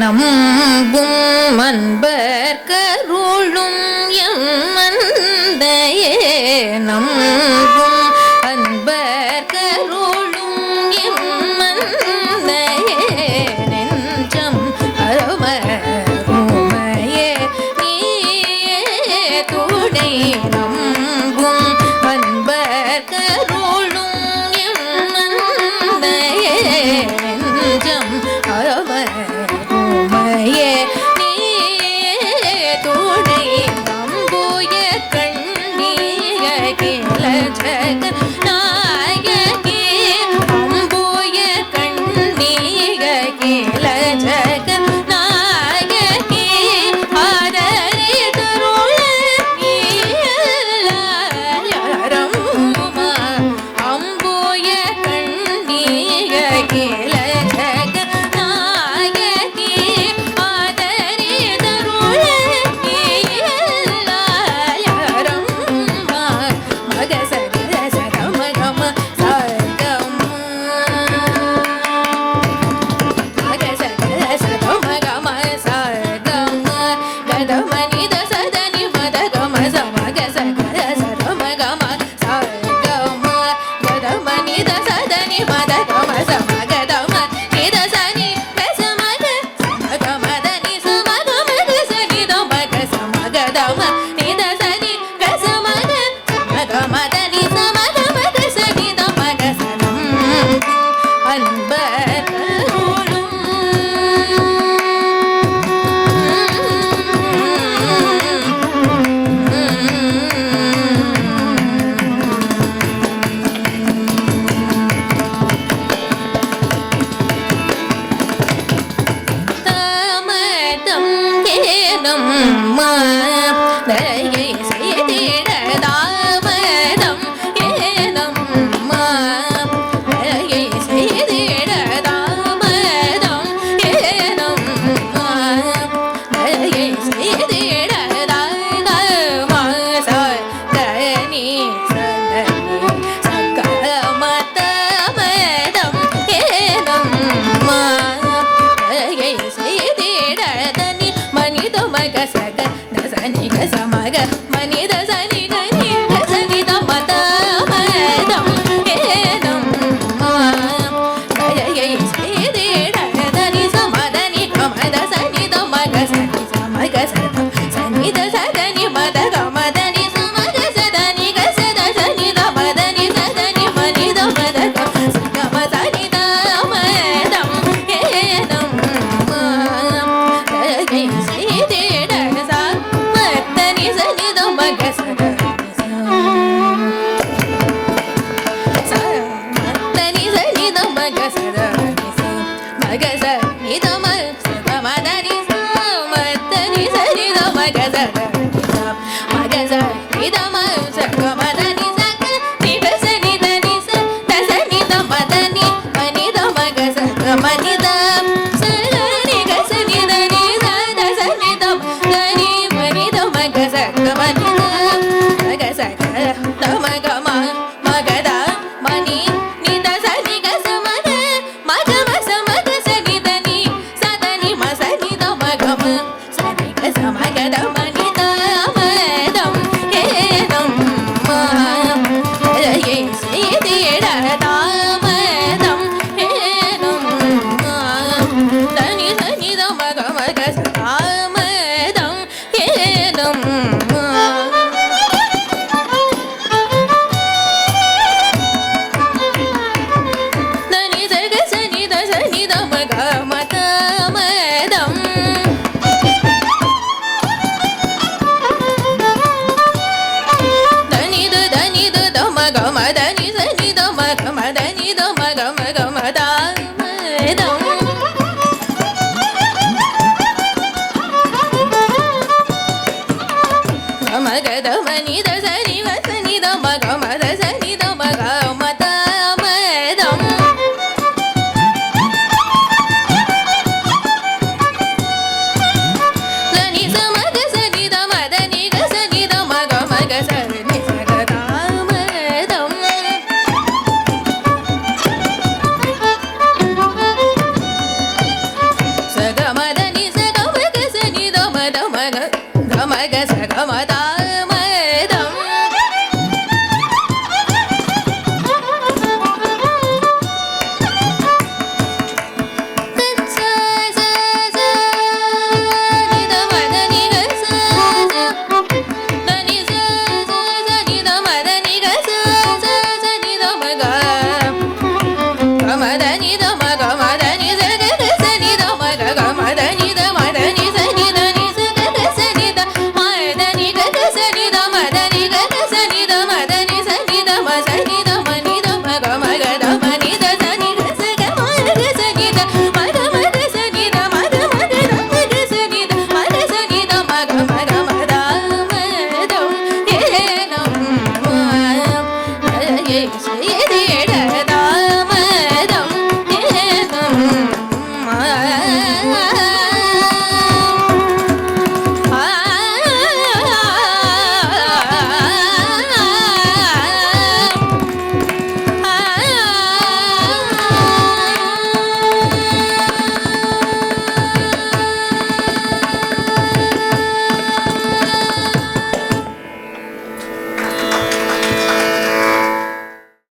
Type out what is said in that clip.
நம்பும் அன்பர் கருளும் எம்மந்தையே நம்பும் அன்பர் கருளும் எம்மந்தையே நெஞ்சம் அருமையே நீயே துணை நம்பும் அன்பர் கருளும் எம்மந்தையே நெஞ்சம் அருமையே நீயே துணை நம்புய கண்ணீய கிள ஜக நாயகி நம்புய கண்ணீய கிள ஜக நாயகி ஆதரி தருள நீயல்லரம்மா அம்புய கண்ணீய கிள ஜக நாயகி ஆதரி தருள நீயல்லரம்மா மக சக சகம கம சகம மக சக சகம கம சகம கதமணி தசதனி மத கம சமக சக சகம கம சகம கதமணி தசதனி மத கம சமக தம நிதசனி கசமக சமக மதனி சமக மதசனி தமக சமக தம நிதசனி கசமக சமக மதனி சமக மதசனி தமக சனம் அன்பர் தாமதம் ஏனம் தயை செய்திட தாமதம் ஏனம் தயை செய்திட தாமதம் ஏனம் தயை செய்திட தனி சதனி சகமதமதம் ஏனம் தயை செய்திட தனி மனித மக சக தசனி கசமக மனித சனி கனி கசனி தமதமதம் ஏனம் தயை செய்திட தனி சமதனி கமத சனி தமக சனி சமக சதம் சனி தசதனி மத கமதனி சமக சதனி கசத சனி தமதனி சதனி மனித மத கம சனி தமதம் ஏனம் தயை செய்திட சமதனி சனி தமக சத சமதனி சனி தமக சத மக சனி தம சத மதனி சமதனி சனி தமக சத மக சனி தம சக மதனி சக நித சனி தனி ச தசனி தமதனி மனி தமக சக மனி தம் சனி கசனி தனி ச தசனி தம் தனி மனி தமக சக மனி தம் மக சக தம கம மகத மணி நித சனி கசமக மகம சமக சனி தனி சதனி மசனி தம கம சனி கசமக தமனி தமதம் ஏனம் தயை செய்திட தாமதம் ஏனம் தனி சனி தம கம கச தாமதம் ஏனம் தனி சக சனி தசனி தம கம தமதம் தனி தம கம தனி சனி தம கம தனி தம கம கம தாமதம் மகத மனி தசனி வசனி தம கம தசனி தம கம தாமதம் சகமதா